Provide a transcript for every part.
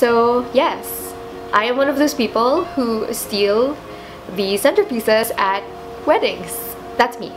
So yes, I am one of those people who steal the centerpieces at weddings. That's me.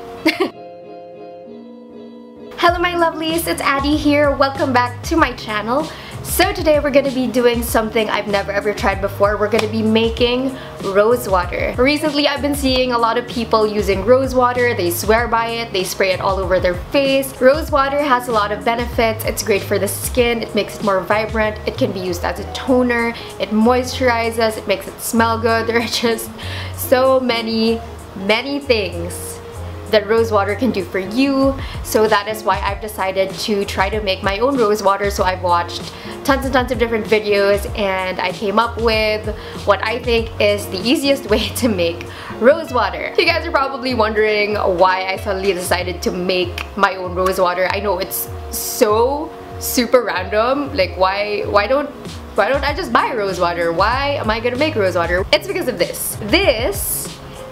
Hello my lovelies, it's Addie here. Welcome back to my channel. So today we're going to be doing something I've never ever tried before. We're going to be making rose water. Recently I've been seeing a lot of people using rose water. They swear by it, they spray it all over their face. Rose water has a lot of benefits. It's great for the skin, it makes it more vibrant, it can be used as a toner, it moisturizes, it makes it smell good. There are just so many things that rose water can do for you. So that is why I've decided to try to make my own rose water. So I've watched tons and tons of different videos and I came up with what I think is the easiest way to make rose water. You guys are probably wondering why I suddenly decided to make my own rose water. I know it's so super random. Like why don't I just buy rose water? Why am I gonna make rose water? It's because of this. This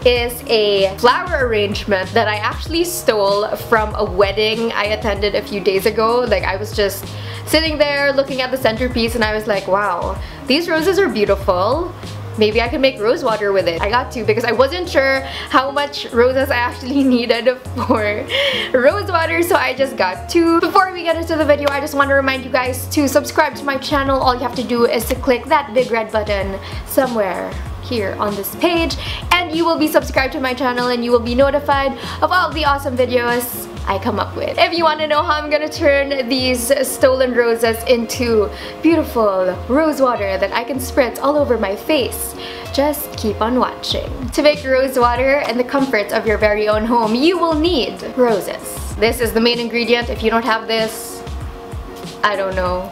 is a flower arrangement that I actually stole from a wedding I attended a few days ago. Like I was just sitting there looking at the centerpiece and I was like, wow, these roses are beautiful. Maybe I can make rose water with it. I got to because I wasn't sure how much roses I actually needed for rose water, so I just got two. Before we get into the video, I just want to remind you guys to subscribe to my channel. All you have to do is to click that big red button somewhere here on this page and you will be subscribed to my channel and you will be notified of all the awesome videos I come up with. If you want to know how I'm gonna turn these stolen roses into beautiful rose water that I can spritz all over my face, just keep on watching. To make rose water in the comforts of your very own home, you will need roses. This is the main ingredient. If you don't have this, I don't know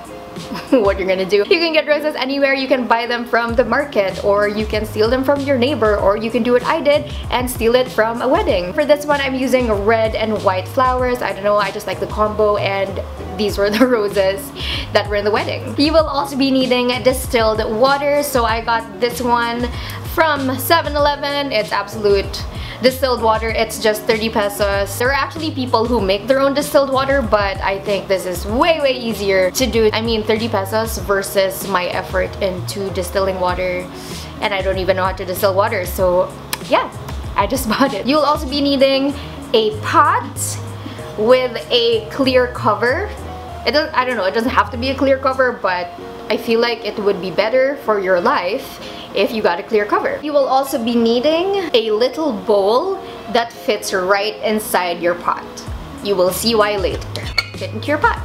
what you're gonna do. You can get roses anywhere. You can buy them from the market, or you can steal them from your neighbor, or you can do what I did and steal it from a wedding. For this one I'm using red and white flowers. I don't know, I just like the combo and these were the roses that were in the wedding. You will also be needing distilled water, so I got this one from 7-Eleven. It's absolute distilled water. It's just 30 pesos. There are actually people who make their own distilled water, but I think this is way easier to do. I mean, 30 pesos versus my effort into distilling water, and I don't even know how to distill water, so yeah, I just bought it. You'll also be needing a pot with a clear cover. I don't know, it doesn't have to be a clear cover, but I feel like it would be better for your life if you got a clear cover. You will also be needing a little bowl that fits right inside your pot. You will see why later. Fit into your pot.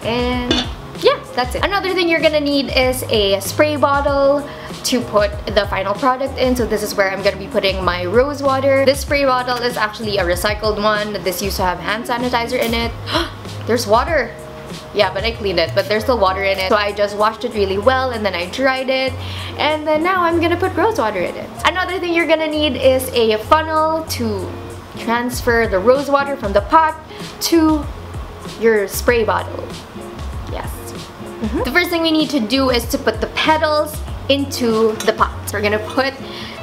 And yeah, that's it. Another thing you're gonna need is a spray bottle to put the final product in. So this is where I'm gonna be putting my rose water. This spray bottle is actually a recycled one. This used to have hand sanitizer in it. There's water. Yeah, but I cleaned it, but there's still water in it. So I just washed it really well and then I dried it. And then now I'm gonna put rose water in it. Another thing you're gonna need is a funnel to transfer the rose water from the pot to your spray bottle. Yes. The first thing we need to do is to put the petals into the pot. So we're gonna put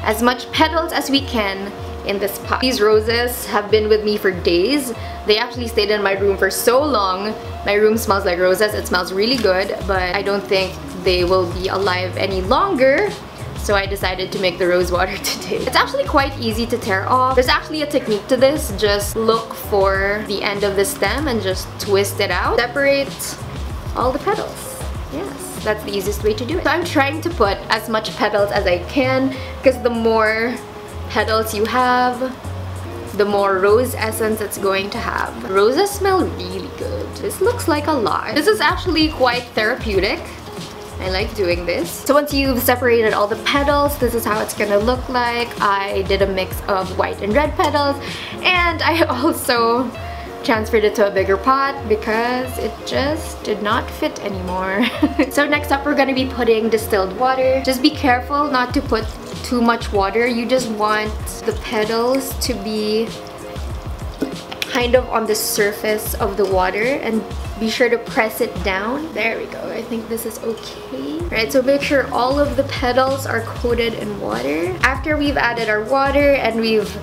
as much petals as we can in this pot. These roses have been with me for days. They actually stayed in my room for so long. My room smells like roses. It smells really good, but I don't think they will be alive any longer. So I decided to make the rose water today. It's actually quite easy to tear off. There's actually a technique to this. Just look for the end of the stem and just twist it out. Separate all the petals. Yes, that's the easiest way to do it. So I'm trying to put as much petals as I can because the more petals you have, the more rose essence it's going to have. Roses smell really good. This looks like a lot. This is actually quite therapeutic. I like doing this. So once you've separated all the petals, this is how it's gonna look like. I did a mix of white and red petals, and I also transferred it to a bigger pot because it just did not fit anymore. So next up we're gonna be putting distilled water. Just be careful not to put too much water. You just want the petals to be kind of on the surface of the water and be sure to press it down. There we go. I think this is okay. Right, so make sure all of the petals are coated in water. After we've added our water and we've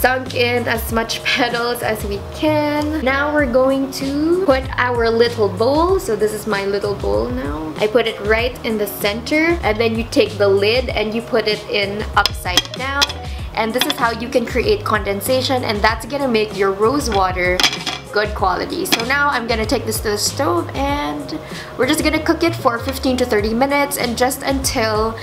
sunk in as much petals as we can. Now we're going to put our little bowl. So this is my little bowl now. I put it right in the center, and then you take the lid and you put it in upside down. And this is how you can create condensation, and that's gonna make your rose water good quality. So now I'm gonna take this to the stove, and we're just gonna cook it for 15 to 30 minutes, and just until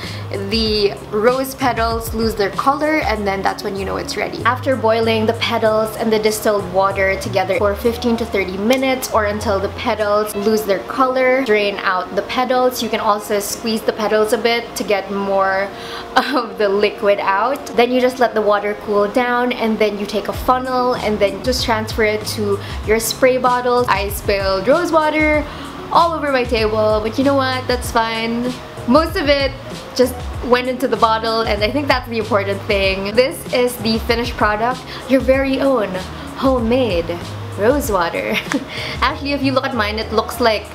the rose petals lose their color, and then that's when you know it's ready. After boiling the petals and the distilled water together for 15 to 30 minutes, or until the petals lose their color, drain out the petals. You can also squeeze the petals a bit to get more of the liquid out. Then you just let the water cool down, and then you take a funnel and then just transfer it to your spray bottles. I spilled rose water all over my table, but you know what? That's fine. Most of it just went into the bottle, and I think that's the important thing. This is the finished product, your very own homemade rose water. Actually, if you look at mine, it looks like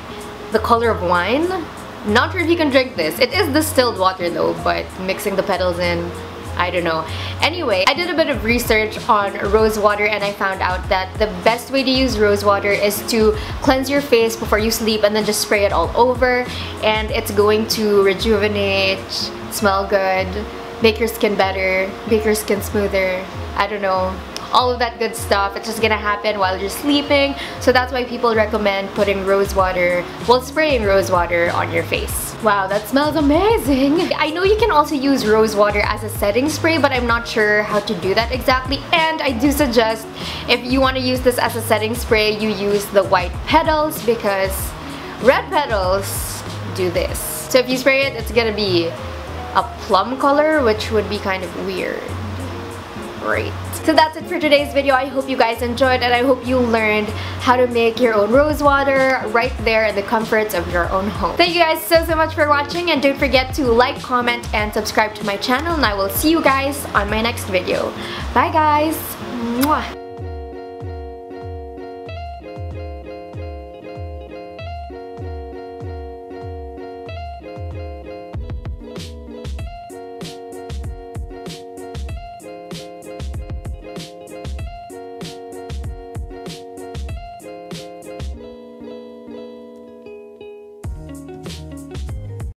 the color of wine. Not sure if you can drink this. It is distilled water though, but mixing the petals in, I don't know. Anyway, I did a bit of research on rose water, and I found out that the best way to use rose water is to cleanse your face before you sleep and then just spray it all over, and it's going to rejuvenate, smell good, make your skin better, make your skin smoother. I don't know. All of that good stuff. It's just gonna happen while you're sleeping. So that's why people recommend putting rose water, well, spraying rose water on your face. Wow, that smells amazing! I know you can also use rose water as a setting spray, but I'm not sure how to do that exactly. And I do suggest, if you want to use this as a setting spray, you use the white petals, because red petals do this. So if you spray it, it's gonna be a plum color, which would be kind of weird. Right. So that's it for today's video. I hope you guys enjoyed, and I hope you learned how to make your own rose water right there in the comforts of your own home. Thank you guys so much for watching, and don't forget to like, comment, and subscribe to my channel, and I will see you guys on my next video. Bye guys! Mwah.